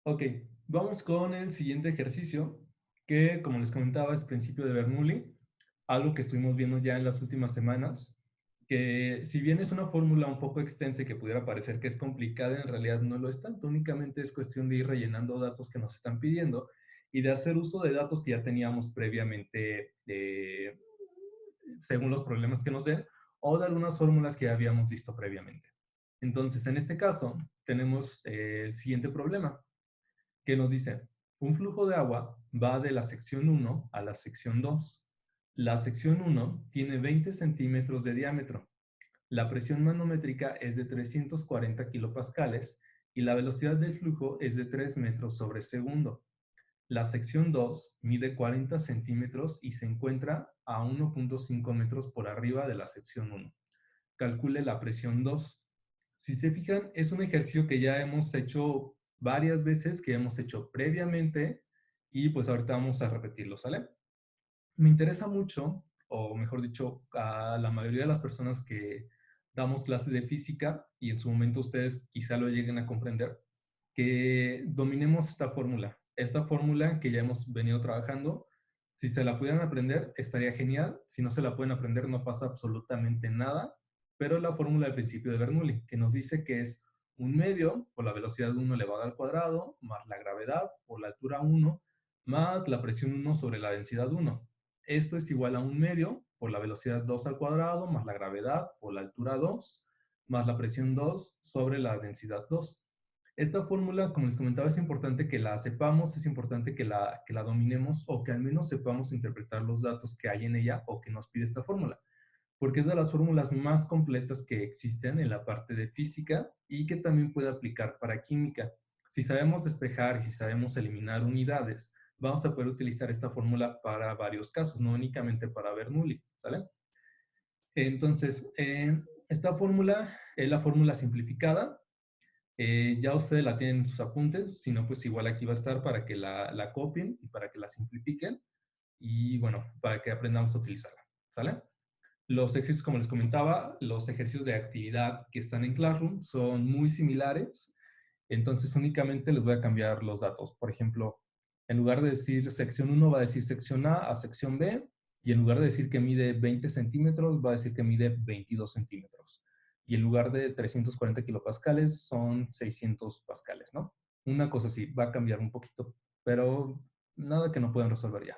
Ok, vamos con el siguiente ejercicio, que como les comentaba es principio de Bernoulli, algo que estuvimos viendo ya en las últimas semanas, que si bien es una fórmula un poco extensa y que pudiera parecer que es complicada, en realidad no lo es tanto, únicamente es cuestión de ir rellenando datos que nos están pidiendo y de hacer uso de datos que ya teníamos previamente según los problemas que nos den o de algunas fórmulas que ya habíamos visto previamente. Entonces, en este caso, tenemos el siguiente problema que nos dice, un flujo de agua va de la sección 1 a la sección 2. La sección 1 tiene 20 centímetros de diámetro. La presión manométrica es de 340 kilopascales y la velocidad del flujo es de 3 metros sobre segundo. La sección 2 mide 40 centímetros y se encuentra a 1.5 metros por arriba de la sección 1. Calcule la presión 2. Si se fijan, es un ejercicio que ya hemos hecho varias veces, que hemos hecho previamente y pues ahorita vamos a repetirlo, ¿sale? Me interesa mucho, o mejor dicho, a la mayoría de las personas que damos clases de física y en su momento ustedes quizá lo lleguen a comprender, que dominemos esta fórmula que ya hemos venido trabajando. Si se la pudieran aprender, estaría genial. Si no se la pueden aprender, no pasa absolutamente nada. Pero la fórmula del principio de Bernoulli, que nos dice que es un medio por la velocidad 1 elevado al cuadrado, más la gravedad por la altura 1, más la presión 1 sobre la densidad 1. Esto es igual a un medio por la velocidad 2 al cuadrado, más la gravedad por la altura 2, más la presión 2 sobre la densidad 2. Esta fórmula, como les comentaba, es importante que la sepamos, es importante que la dominemos o que al menos sepamos interpretar los datos que hay en ella o que nos pide esta fórmula, porque es de las fórmulas más completas que existen en la parte de física y que también puede aplicar para química. Si sabemos despejar y si sabemos eliminar unidades, vamos a poder utilizar esta fórmula para varios casos, no únicamente para Bernoulli, ¿sale? Entonces, esta fórmula es la fórmula simplificada. Ya ustedes la tienen en sus apuntes, si no, pues igual aquí va a estar para que la copien y para que la simplifiquen y bueno, para que aprendamos a utilizarla, ¿sale? Los ejercicios, como les comentaba, los ejercicios de actividad que están en Classroom son muy similares, entonces únicamente les voy a cambiar los datos. Por ejemplo, en lugar de decir sección 1 va a decir sección A sección B, y en lugar de decir que mide 20 centímetros, va a decir que mide 22 centímetros. Y en lugar de 340 kilopascales, son 600 pascales, ¿no? Una cosa así, va a cambiar un poquito, pero nada que no puedan resolver ya.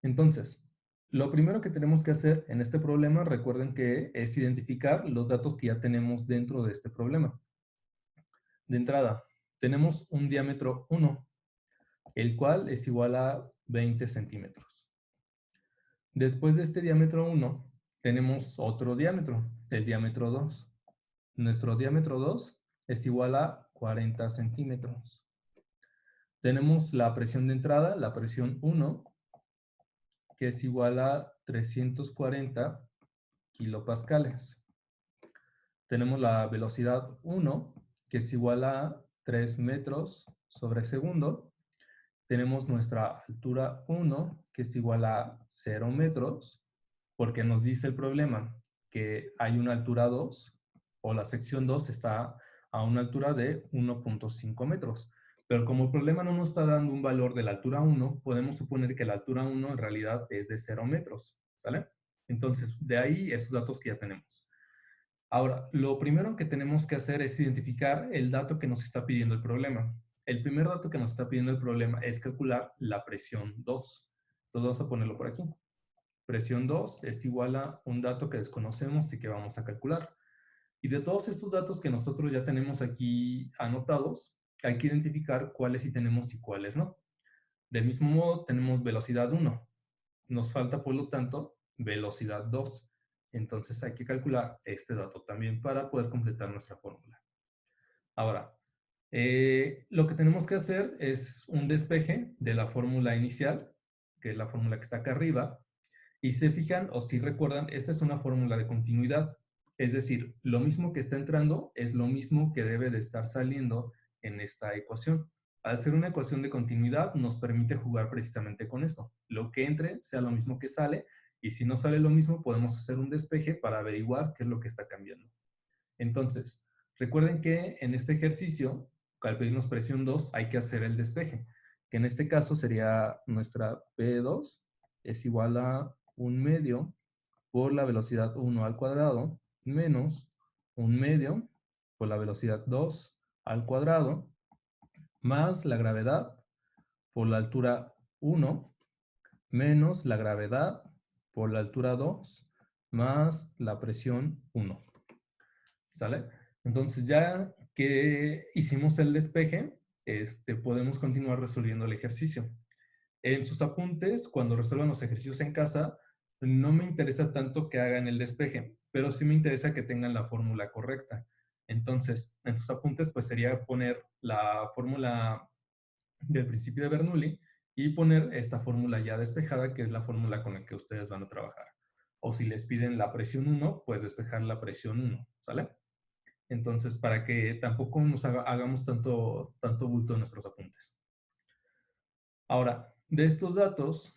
Entonces, lo primero que tenemos que hacer en este problema, recuerden que es identificar los datos que ya tenemos dentro de este problema. De entrada, tenemos un diámetro 1, el cual es igual a 20 centímetros. Después de este diámetro 1, tenemos otro diámetro, el diámetro 2. Nuestro diámetro 2 es igual a 40 centímetros. Tenemos la presión de entrada, la presión 1, que es igual a 340 kilopascales. Tenemos la velocidad 1, que es igual a 3 metros sobre segundo. Tenemos nuestra altura 1, que es igual a 0 metros, porque nos dice el problema que hay una altura 2, o la sección 2 está a una altura de 1.5 metros. Pero como el problema no nos está dando un valor de la altura 1, podemos suponer que la altura 1 en realidad es de 0 metros, ¿sale? Entonces, de ahí esos datos que ya tenemos. Ahora, lo primero que tenemos que hacer es identificar el dato que nos está pidiendo el problema. El primer dato que nos está pidiendo el problema es calcular la presión 2. Entonces vamos a ponerlo por aquí. Presión 2 es igual a un dato que desconocemos y que vamos a calcular. Y de todos estos datos que nosotros ya tenemos aquí anotados, hay que identificar cuáles sí tenemos y cuáles no. Del mismo modo, tenemos velocidad 1. Nos falta, por lo tanto, velocidad 2. Entonces hay que calcular este dato también para poder completar nuestra fórmula. Ahora, lo que tenemos que hacer es un despeje de la fórmula inicial, que es la fórmula que está acá arriba. Y si se fijan o si recuerdan, esta es una fórmula de continuidad. Es decir, lo mismo que está entrando es lo mismo que debe de estar saliendo en esta ecuación. Al ser una ecuación de continuidad, nos permite jugar precisamente con eso. Lo que entre sea lo mismo que sale, y si no sale lo mismo, podemos hacer un despeje para averiguar qué es lo que está cambiando. Entonces, recuerden que en este ejercicio al pedirnos presión 2 hay que hacer el despeje, que en este caso sería nuestra P2 es igual a 1/2 por la velocidad 1 al cuadrado menos 1/2 por la velocidad 2 al cuadrado más la gravedad por la altura 1 menos la gravedad por la altura 2 más la presión 1. ¿Sale? Entonces ya que hicimos el despeje, podemos continuar resolviendo el ejercicio. En sus apuntes, cuando resuelvan los ejercicios en casa, no me interesa tanto que hagan el despeje, pero sí me interesa que tengan la fórmula correcta. Entonces, en sus apuntes, pues sería poner la fórmula del principio de Bernoulli y poner esta fórmula ya despejada, que es la fórmula con la que ustedes van a trabajar. O si les piden la presión 1, pues despejar la presión 1, ¿sale? Entonces, para que tampoco nos hagamos tanto bulto en nuestros apuntes. Ahora, de estos datos,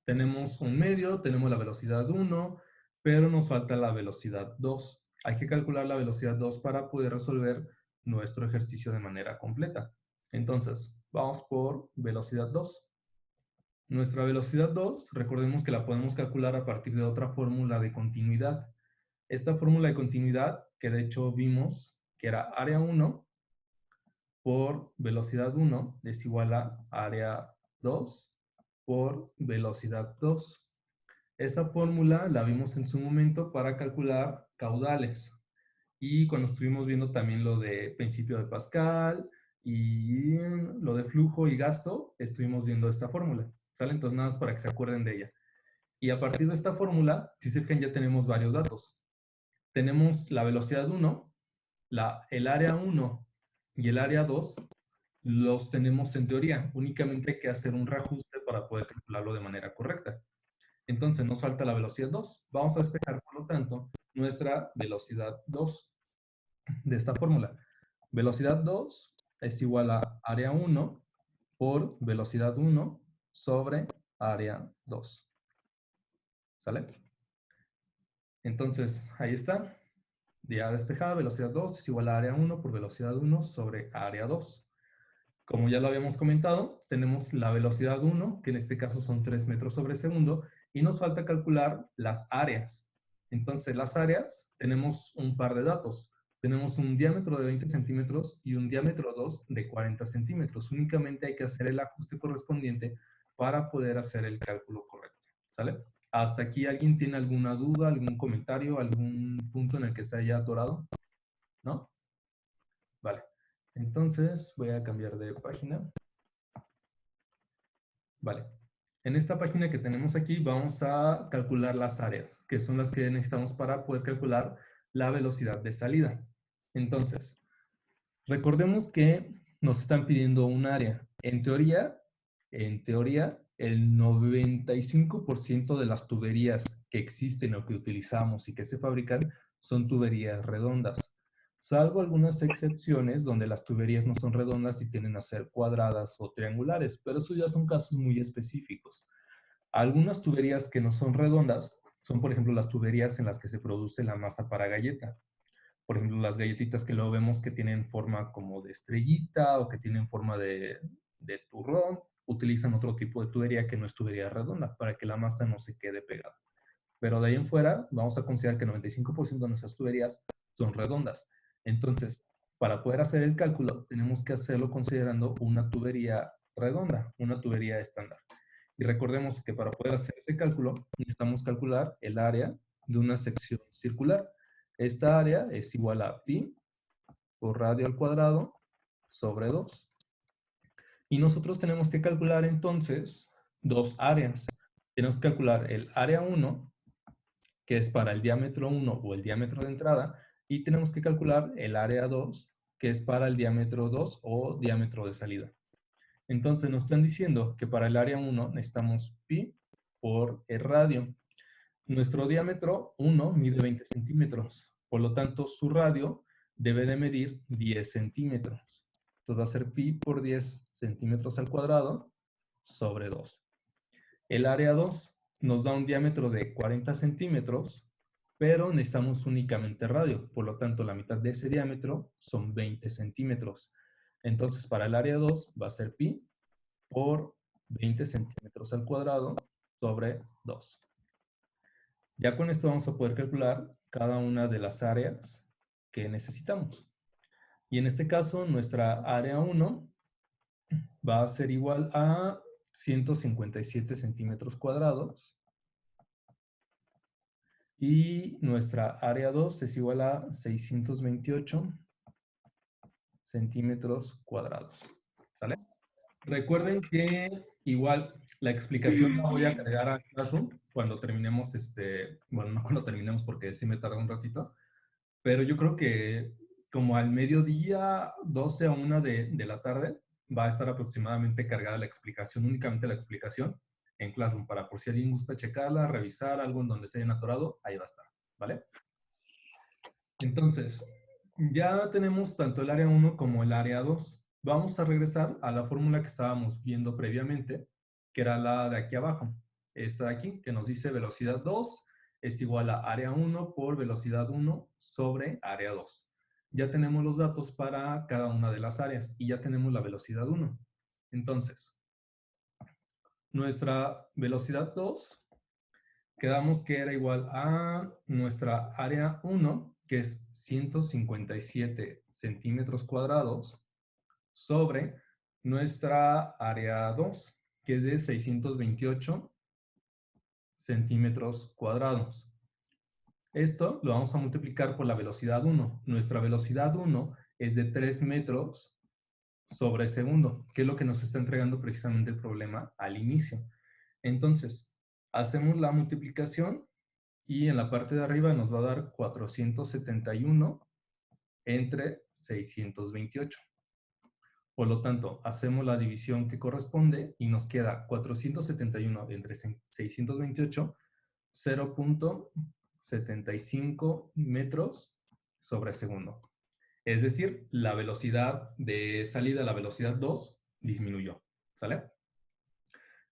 tenemos un medio, tenemos la velocidad 1, pero nos falta la velocidad 2. Hay que calcular la velocidad 2 para poder resolver nuestro ejercicio de manera completa. Entonces, vamos por velocidad 2. Nuestra velocidad 2, recordemos que la podemos calcular a partir de otra fórmula de continuidad. Esta fórmula de continuidad, que de hecho vimos que era área 1 por velocidad 1 es igual a área 2 por velocidad 2. Esa fórmula la vimos en su momento para calcular caudales. Y cuando estuvimos viendo también lo de principio de Pascal y lo de flujo y gasto, estuvimos viendo esta fórmula. ¿Sale? Entonces nada más para que se acuerden de ella. Y a partir de esta fórmula, si se fijan, ya tenemos varios datos. Tenemos la velocidad 1, el área 1 y el área 2 los tenemos en teoría. Únicamente hay que hacer un reajuste para poder calcularlo de manera correcta. Entonces nos falta la velocidad 2. Vamos a despejar, por lo tanto, nuestra velocidad 2 de esta fórmula. Velocidad 2 es igual a área 1 por velocidad 1 sobre área 2. ¿Sale? Entonces, ahí está. Ya despejada, velocidad 2 es igual a área 1 por velocidad 1 sobre área 2. Como ya lo habíamos comentado, tenemos la velocidad 1, que en este caso son 3 metros sobre segundo, y nos falta calcular las áreas. Entonces, las áreas, tenemos un par de datos. Tenemos un diámetro de 20 centímetros y un diámetro 2 de 40 centímetros. Únicamente hay que hacer el ajuste correspondiente para poder hacer el cálculo correcto. ¿Sale? ¿Hasta aquí alguien tiene alguna duda, algún comentario, algún punto en el que se haya atorado? ¿No? Vale. Entonces, voy a cambiar de página. Vale. En esta página que tenemos aquí vamos a calcular las áreas, que son las que necesitamos para poder calcular la velocidad de salida. Entonces, recordemos que nos están pidiendo un área. En teoría, el 95% de las tuberías que existen o que utilizamos y que se fabrican son tuberías redondas, salvo algunas excepciones donde las tuberías no son redondas y tienden a ser cuadradas o triangulares, pero eso ya son casos muy específicos. Algunas tuberías que no son redondas son, por ejemplo, las tuberías en las que se produce la masa para galleta. Por ejemplo, las galletitas que luego vemos que tienen forma como de estrellita o que tienen forma de turrón, utilizan otro tipo de tubería que no es tubería redonda para que la masa no se quede pegada. Pero de ahí en fuera, vamos a considerar que el 95% de nuestras tuberías son redondas. Entonces, para poder hacer el cálculo, tenemos que hacerlo considerando una tubería redonda, una tubería estándar. Y recordemos que para poder hacer ese cálculo, necesitamos calcular el área de una sección circular. Esta área es igual a pi por radio al cuadrado sobre 2. Y nosotros tenemos que calcular entonces dos áreas. Tenemos que calcular el área 1, que es para el diámetro 1 o el diámetro de entrada, y tenemos que calcular el área 2, que es para el diámetro 2 o diámetro de salida. Entonces nos están diciendo que para el área 1 necesitamos pi por el radio. Nuestro diámetro 1 mide 20 centímetros, por lo tanto su radio debe de medir 10 centímetros. Entonces va a ser pi por 10 centímetros al cuadrado sobre 2. El área 2 nos da un diámetro de 40 centímetros, pero necesitamos únicamente radio. Por lo tanto, la mitad de ese diámetro son 20 centímetros. Entonces, para el área 2 va a ser pi por 20 centímetros al cuadrado sobre 2. Ya con esto vamos a poder calcular cada una de las áreas que necesitamos. Y en este caso, nuestra área 1 va a ser igual a 157 centímetros cuadrados. Y nuestra área 2 es igual a 628 centímetros cuadrados. ¿Sale? Recuerden que igual la explicación la voy a cargar a Classroom cuando terminemos bueno, no cuando terminemos porque sí me tarda un ratito, pero yo creo que como al mediodía, 12 a 1 de la tarde, va a estar aproximadamente cargada la explicación, únicamente la explicación en Classroom, para por si alguien gusta checarla, revisar algo en donde se hayan atorado, ahí va a estar, ¿vale? Entonces, ya tenemos tanto el área 1 como el área 2. Vamos a regresar a la fórmula que estábamos viendo previamente, que era la de aquí abajo. Esta de aquí, que nos dice velocidad 2 es igual a área 1 por velocidad 1 sobre área 2. Ya tenemos los datos para cada una de las áreas y ya tenemos la velocidad 1. Entonces, nuestra velocidad 2 quedamos que era igual a nuestra área 1, que es 157 centímetros cuadrados, sobre nuestra área 2, que es de 628 centímetros cuadrados. Esto lo vamos a multiplicar por la velocidad 1. Nuestra velocidad 1 es de 3 metros sobre segundo, que es lo que nos está entregando precisamente el problema al inicio. Entonces, hacemos la multiplicación y en la parte de arriba nos va a dar 471 entre 628. Por lo tanto, hacemos la división que corresponde y nos queda 471 entre 628, 0.75 metros sobre segundo. Es decir, la velocidad de salida, la velocidad 2, disminuyó. ¿Sale?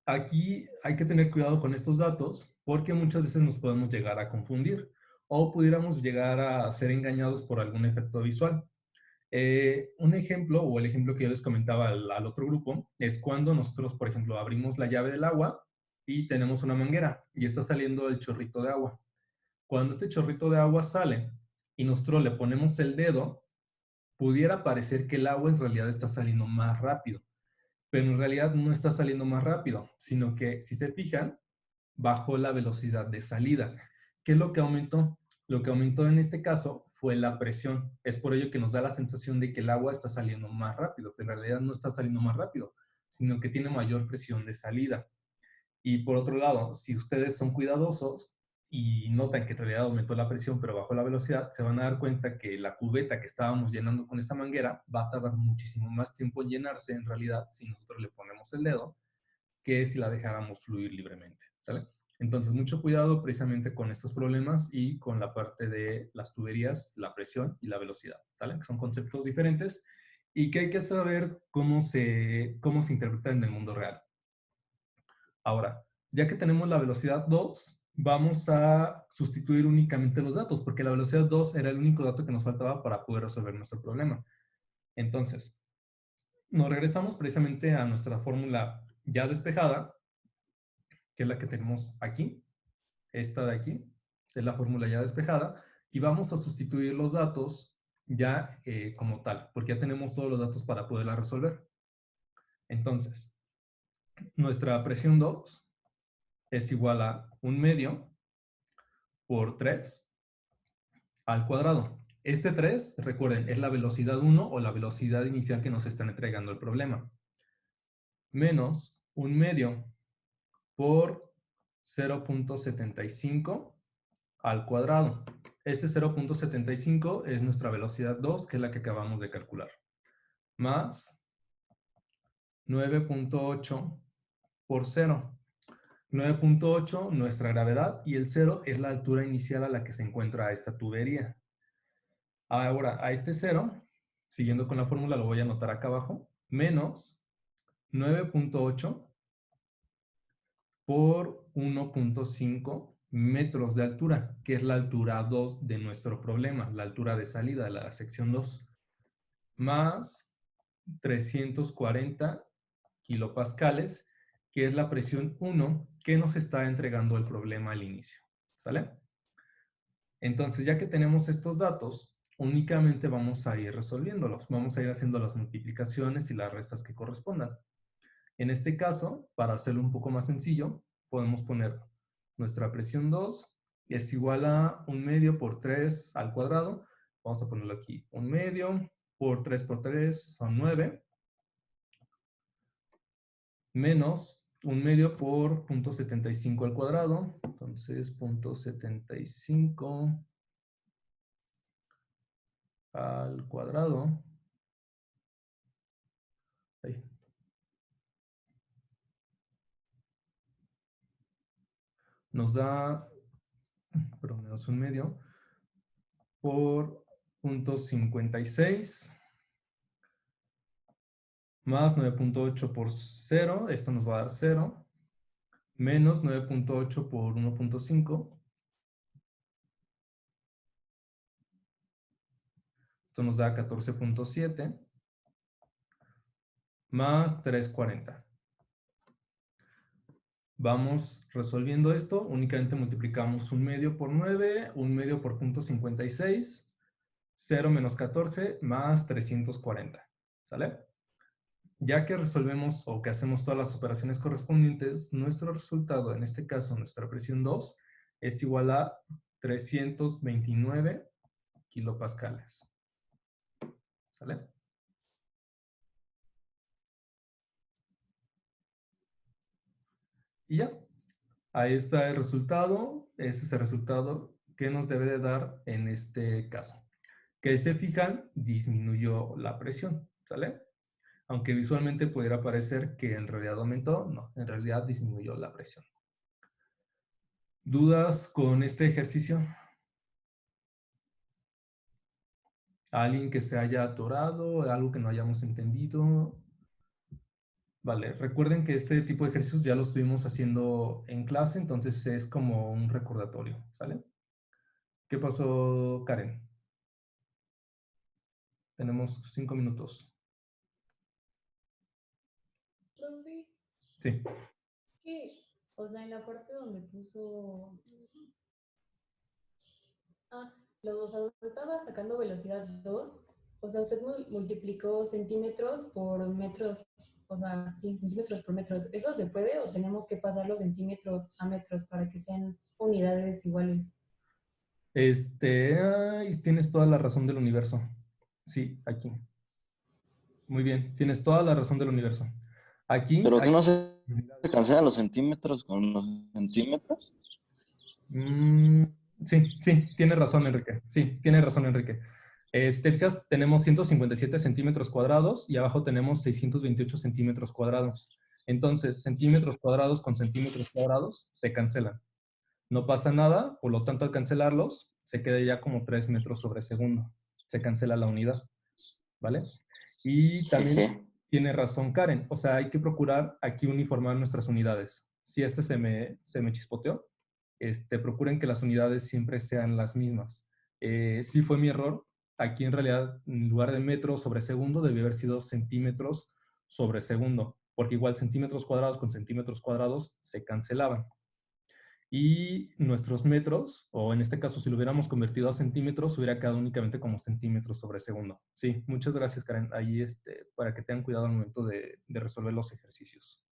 Aquí hay que tener cuidado con estos datos porque muchas veces nos podemos llegar a confundir o pudiéramos llegar a ser engañados por algún efecto visual. Un ejemplo, o el ejemplo que yo les comentaba al otro grupo, es cuando nosotros, por ejemplo, abrimos la llave del agua y tenemos una manguera y está saliendo el chorrito de agua. Cuando este chorrito de agua sale y nosotros le ponemos el dedo, pudiera parecer que el agua en realidad está saliendo más rápido, pero en realidad no está saliendo más rápido, sino que si se fijan, bajó la velocidad de salida. ¿Qué es lo que aumentó? Lo que aumentó en este caso fue la presión. Es por ello que nos da la sensación de que el agua está saliendo más rápido, pero en realidad no está saliendo más rápido, sino que tiene mayor presión de salida. Y por otro lado, si ustedes son cuidadosos y notan que en realidad aumentó la presión pero bajó la velocidad, se van a dar cuenta que la cubeta que estábamos llenando con esa manguera va a tardar muchísimo más tiempo en llenarse en realidad si nosotros le ponemos el dedo que si la dejáramos fluir libremente, ¿sale? Entonces, mucho cuidado precisamente con estos problemas y con la parte de las tuberías, la presión y la velocidad, ¿sale? Que son conceptos diferentes y que hay que saber cómo se interpretan en el mundo real. Ahora, ya que tenemos la velocidad 2, vamos a sustituir únicamente los datos, porque la velocidad 2 era el único dato que nos faltaba para poder resolver nuestro problema. Entonces, nos regresamos precisamente a nuestra fórmula ya despejada, que es la que tenemos aquí. Esta de aquí es la fórmula ya despejada. Y vamos a sustituir los datos ya como tal, porque ya tenemos todos los datos para poderla resolver. Entonces, nuestra presión 2 es igual a 1 medio por 3 al cuadrado. Este 3, recuerden, es la velocidad 1 o la velocidad inicial que nos están entregando el problema. Menos 1 medio por 0.75 al cuadrado. Este 0.75 es nuestra velocidad 2, que es la que acabamos de calcular. Más 9.8 por 0. 9.8, nuestra gravedad, y el 0 es la altura inicial a la que se encuentra esta tubería. Ahora, a este 0, siguiendo con la fórmula, lo voy a anotar acá abajo, menos 9.8 por 1.5 metros de altura, que es la altura 2 de nuestro problema, la altura de salida de la sección 2, más 340 kilopascales, que es la presión 1 que nos está entregando el problema al inicio. ¿Sale? Entonces, ya que tenemos estos datos, únicamente vamos a ir resolviéndolos. Vamos a ir haciendo las multiplicaciones y las restas que correspondan. En este caso, para hacerlo un poco más sencillo, podemos poner nuestra presión 2 es igual a 1/2 por 3 al cuadrado. Vamos a ponerlo aquí. 1/2 por 3 por 3 son 9. Menos 1/2 por 0.75 al cuadrado. Entonces, 0.75 al cuadrado. Ahí. Nos da, perdón, menos 1/2 por 0.56 más 9.8 por 0, esto nos va a dar 0, menos 9.8 por 1.5, esto nos da 14.7, más 340. Vamos resolviendo esto, únicamente multiplicamos 1/2 por 9, 1/2 por 0.56, 0 menos 14, más 340. ¿Sale? Ya que resolvemos o que hacemos todas las operaciones correspondientes, nuestro resultado, en este caso nuestra presión 2, es igual a 329 kilopascales. ¿Sale? Y ya, ahí está el resultado. Ese es el resultado que nos debe de dar en este caso. Que se fijan, disminuyó la presión. ¿Sale? Aunque visualmente pudiera parecer que en realidad aumentó, no, en realidad disminuyó la presión. ¿Dudas con este ejercicio? ¿Alguien que se haya atorado? ¿Algo que no hayamos entendido? Vale, recuerden que este tipo de ejercicios ya lo estuvimos haciendo en clase, entonces es como un recordatorio, ¿sale? ¿Qué pasó, Karen? Tenemos 5 minutos. Profe, Sí. ¿qué? O sea, en la parte donde puso... Ah, los dos, estaba sacando velocidad 2. O sea, usted multiplicó centímetros por metros. O sea, sí, centímetros por metros. ¿Eso se puede o tenemos que pasar los centímetros a metros para que sean unidades iguales? Tienes toda la razón del universo. Sí, aquí. Muy bien, tienes toda la razón del universo. Aquí ¿Pero hay... que no se cancelan los centímetros con los centímetros? Sí, sí, tiene razón, Enrique. Sí, tiene razón, Enrique. Te fijas, tenemos 157 centímetros cuadrados y abajo tenemos 628 centímetros cuadrados. Entonces, centímetros cuadrados con centímetros cuadrados se cancelan. No pasa nada, por lo tanto, al cancelarlos, se queda ya como 3 metros sobre segundo. Se cancela la unidad, ¿vale? Y también Sí. tiene razón Karen. O sea, hay que procurar aquí uniformar nuestras unidades. Si se me chispoteó, procuren que las unidades siempre sean las mismas. Sí fue mi error. Aquí en realidad, en lugar de metros sobre segundo, debió haber sido centímetros sobre segundo, porque igual centímetros cuadrados con centímetros cuadrados se cancelaban. Y nuestros metros, o en este caso si lo hubiéramos convertido a centímetros, hubiera quedado únicamente como centímetros sobre segundo. Sí, muchas gracias, Karen. Ahí para que tengan cuidado al momento de resolver los ejercicios.